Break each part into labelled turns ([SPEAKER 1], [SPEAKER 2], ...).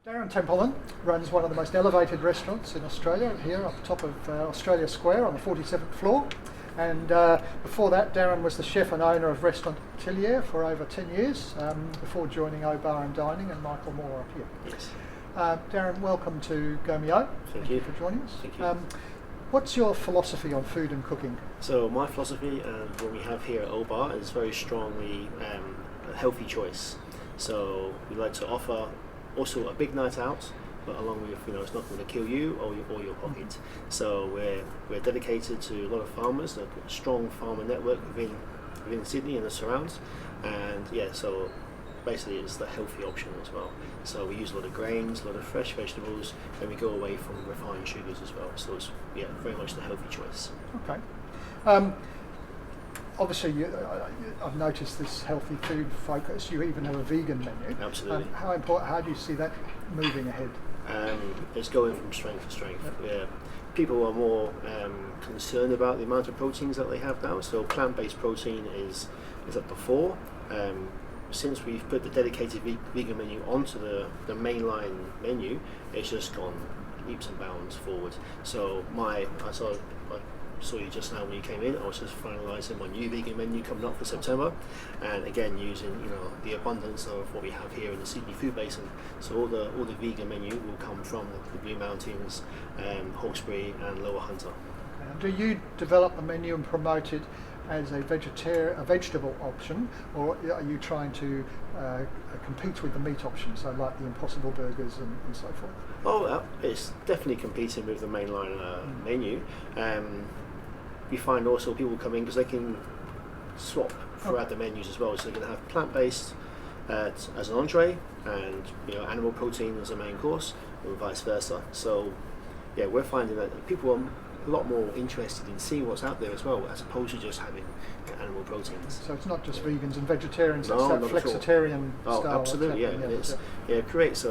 [SPEAKER 1] Darren Templeman runs one of the most elevated restaurants in Australia, here up top of Australia Square on the 47th floor. And before that, Darren was the chef and owner of Restaurant Atelier for over 10 years, before joining O Bar and Dining and Michael Moore up here.
[SPEAKER 2] Yes.
[SPEAKER 1] Darren, welcome to Gomeo.
[SPEAKER 2] Thank you
[SPEAKER 1] for joining us.
[SPEAKER 2] Thank you.
[SPEAKER 1] What's your philosophy on food and cooking?
[SPEAKER 2] So my philosophy and what we have here at O Bar is very strongly a healthy choice. So we like to offer also a big night out, but along with, it's not going to kill you or your pocket. So we're dedicated to a lot of farmers, a strong farmer network within Sydney and the surrounds, and so basically it's the healthy option as well. So we use a lot of grains, a lot of fresh vegetables, and we go away from refined sugars as well. So it's very much the healthy choice.
[SPEAKER 1] Okay. Obviously, I've noticed this healthy food focus. You even have a vegan menu.
[SPEAKER 2] Absolutely.
[SPEAKER 1] How important? How do you see that moving ahead?
[SPEAKER 2] It's going from strength to strength. Yep. Yeah. People are more concerned about the amount of proteins that they have now. So plant-based protein is at the fore. Since we've put the dedicated vegan menu onto the mainline menu, it's just gone leaps and bounds forward. So I saw you just now when you came in. I was just finalising my new vegan menu coming up for September, and again using the abundance of what we have here in the Sydney Food Basin. So all the vegan menu will come from the Blue Mountains, Hawkesbury, and Lower Hunter.
[SPEAKER 1] Do you develop the menu and promote it as a vegetable option, or are you trying to compete with the meat options, so like the Impossible Burgers and so forth?
[SPEAKER 2] Oh, it's definitely competing with the mainline menu. We find also people come in because they can swap throughout the menus as well. So they're going to have plant-based as an entree, and animal protein as a main course, or vice versa. So we're finding that people are a lot more interested in seeing what's out there as well, as opposed to just having animal proteins.
[SPEAKER 1] So it's not just vegans and vegetarians;
[SPEAKER 2] No,
[SPEAKER 1] it's that flexitarian style.
[SPEAKER 2] Oh, absolutely, it creates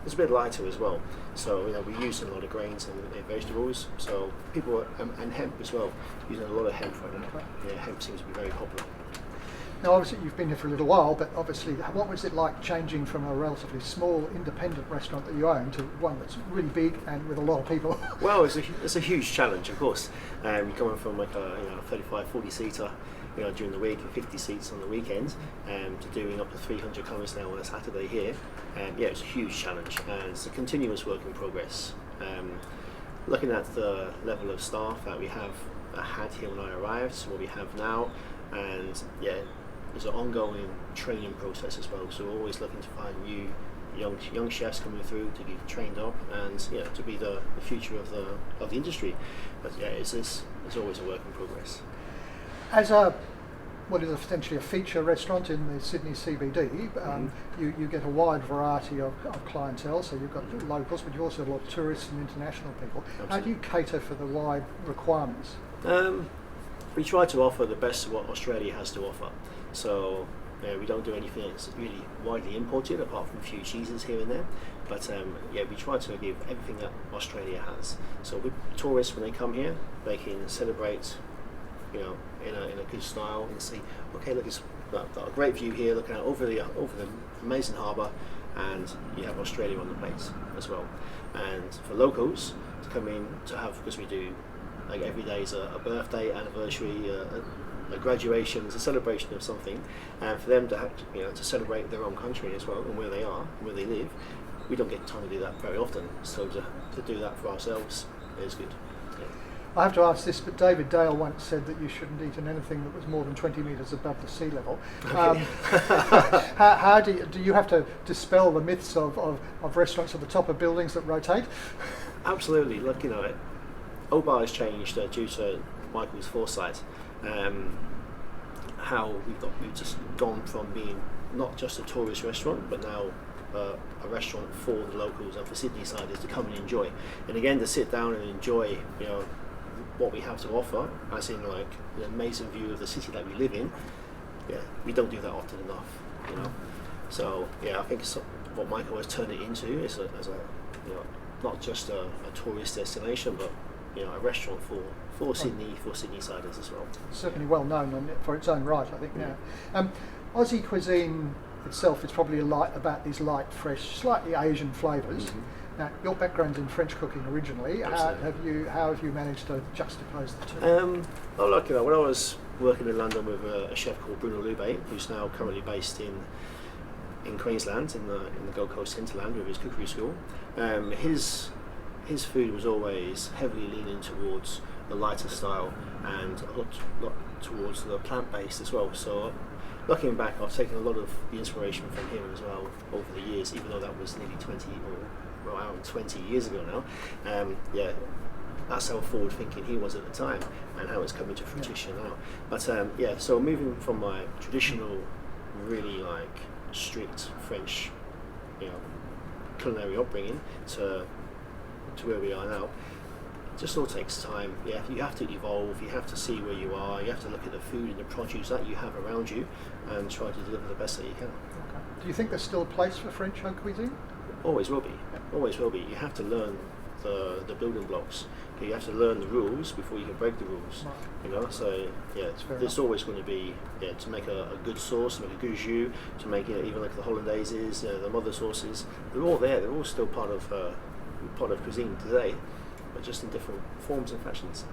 [SPEAKER 2] it's a bit lighter as well. So we use a lot of grains and vegetables. So people and hemp as well, using a lot of hemp right now. Yeah, hemp seems to be very popular.
[SPEAKER 1] Now, obviously, you've been here for a little while, but obviously, what was it like changing from a relatively small independent restaurant that you own to one that's really big and with a lot of people?
[SPEAKER 2] Well, it's a huge challenge, of course. You're coming from like a 35, 40 seater, during the week, and 50 seats on the weekend, to doing up to 300 covers now on a Saturday here. It's a huge challenge, and it's a continuous work in progress. Looking at the level of staff that we had here when I arrived, so what we have now, and there's an ongoing training process as well. So we're always looking to find new young chefs coming through to get trained up, and to be the future of the industry. But it's always a work in progress.
[SPEAKER 1] As what is essentially a feature restaurant in the Sydney CBD, you get a wide variety of clientele. So you've got locals, but you also have a lot of tourists and international people. Absolutely. How do you cater for the wide requirements?
[SPEAKER 2] We try to offer the best of what Australia has to offer. So we don't do anything that's really widely imported, apart from a few cheeses here and there. But we try to give everything that Australia has. So with tourists, when they come here, they can celebrate, in a good style, and see, okay, look, it's got a great view here, looking out over the amazing harbour, and you have Australia on the plate as well. And for locals to come in to have, because we do, like every day is a birthday, anniversary, a graduation, it's a celebration of something, and for them to have to celebrate their own country as well, and where they are, where they live. We don't get time to do that very often, so to do that for ourselves is good.
[SPEAKER 1] I have to ask this, but David Dale once said that you shouldn't eat in anything that was more than 20 metres above the sea level.
[SPEAKER 2] Okay.
[SPEAKER 1] How do you have to dispel the myths of restaurants at the top of buildings that rotate?
[SPEAKER 2] Absolutely. Look, O Bar has changed due to Michael's foresight. How we've just gone from being not just a tourist restaurant, but now a restaurant for the locals and for Sydney-siders to come and enjoy. And again, to sit down and enjoy, what we have to offer, as in like the amazing view of the city that we live in. We don't do that often enough, So I think it's what Michael has turned it into is as a not just a tourist destination, but a restaurant for Sydney-siders as well.
[SPEAKER 1] Certainly well known for its own right, I think. Now, Aussie cuisine itself is probably about these light, fresh, slightly Asian flavours.
[SPEAKER 2] Mm-hmm.
[SPEAKER 1] Now, your background's in French cooking originally. How have you managed to juxtapose the two?
[SPEAKER 2] Well, look, when I was working in London with a chef called Bruno Lube, who's now currently based in Queensland, in the Gold Coast hinterland with his cookery school, his food was always heavily leaning towards the lighter style and a lot towards the plant-based as well. So looking back, I've taken a lot of the inspiration from him as well over the years, even though that was nearly 20 years ago now. That's how forward thinking he was at the time and how it's coming to fruition now. But so moving from my traditional, really like strict French, culinary upbringing to where we are now, it just all takes time. Yeah, you have to evolve, you have to see where you are, you have to look at the food and the produce that you have around you and try to deliver the best that you can.
[SPEAKER 1] Okay. Do you think there's still a place for French haute cuisine?
[SPEAKER 2] Always will be. Always will be. You have to learn the building blocks. You have to learn the rules before you can break the rules. Right. So there's always going to be to make a good sauce, to make a good jus, to make it even like the hollandaises, the mother sauces. They're all there. They're all still part of cuisine today, but just in different forms and fashions.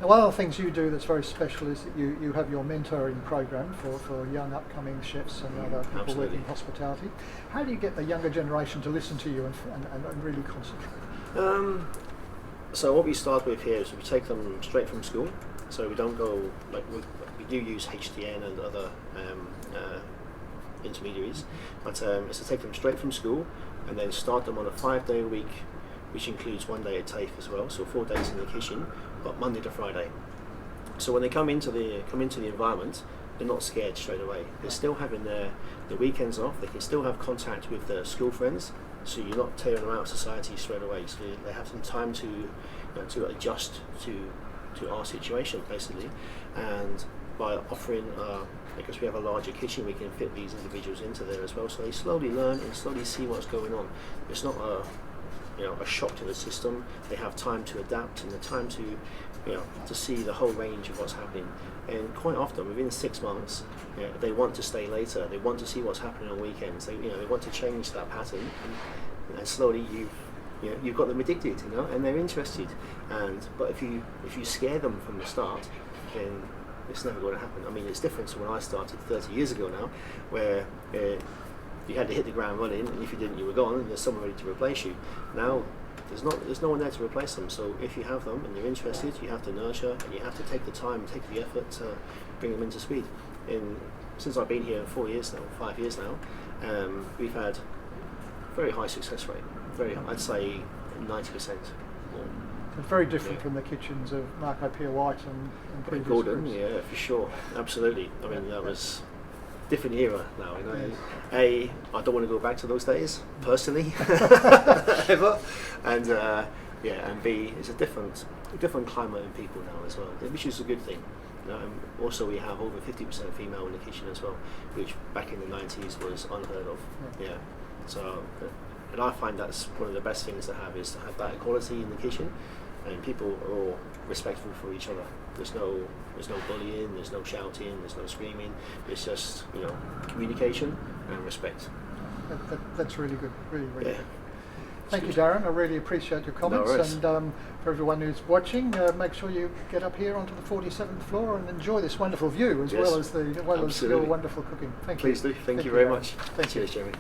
[SPEAKER 1] Now, one of the things you do that's very special is that you have your mentoring program for young upcoming chefs and other people working in hospitality. How do you get the younger generation to listen to you and really concentrate?
[SPEAKER 2] So what we start with here is we take them straight from school. So we don't go we do use HTN and other intermediaries, but it's to take them straight from school and then start them on a 5-day a week, which includes 1 day at TAFE as well. So 4 days in the kitchen, but Monday to Friday. So when they come into the environment, they're not scared straight away. They're still having their weekends off. They can still have contact with their school friends. So you're not tearing them out of society straight away. So they have some time to adjust to our situation basically, and by offering because we have a larger kitchen, we can fit these individuals into there as well. So they slowly learn and slowly see what's going on. It's not a shock to the system. They have time to adapt and the time to see the whole range of what's happening. And quite often, within 6 months, they want to stay later. They want to see what's happening on weekends. They want to change that pattern, and slowly you've got them addicted, and they're interested. But if you scare them from the start, then it's never going to happen. I mean, it's different to when I started 30 years ago now, where you had to hit the ground running, and if you didn't, you were gone, and there's someone ready to replace you. Now, there's no one there to replace them. So if you have them and you're interested, you have to nurture, and you have to take the time and take the effort to bring them into speed. Since I've been here 5 years now, we've had very high success rate. I'd say 90% more.
[SPEAKER 1] It's very different from the kitchens of Marco Pierre White and previous
[SPEAKER 2] Gordon,
[SPEAKER 1] groups.
[SPEAKER 2] yeah, for sure, absolutely. I mean, that was different era now. I don't want to go back to those days personally, ever. And and B, it's a different climate in people now as well, which is a good thing. Also, we have over 50% female in the kitchen as well, which back in the 90s was unheard of. Yeah. So, and I find that's one of the best things to have, is to have that equality in the kitchen, and people are all respectful for each other. There's no bullying, there's no shouting, there's no screaming. It's just communication and respect.
[SPEAKER 1] That's really good, really good. Thank you,
[SPEAKER 2] good.
[SPEAKER 1] Darren. I really appreciate your comments.
[SPEAKER 2] No worries.
[SPEAKER 1] And for everyone who's watching, make sure you get up here onto the 47th floor and enjoy this wonderful view as well as your wonderful cooking. Thank you.
[SPEAKER 2] Please do. Thank you very much.
[SPEAKER 1] Thank you.
[SPEAKER 2] Cheers, Jeremy.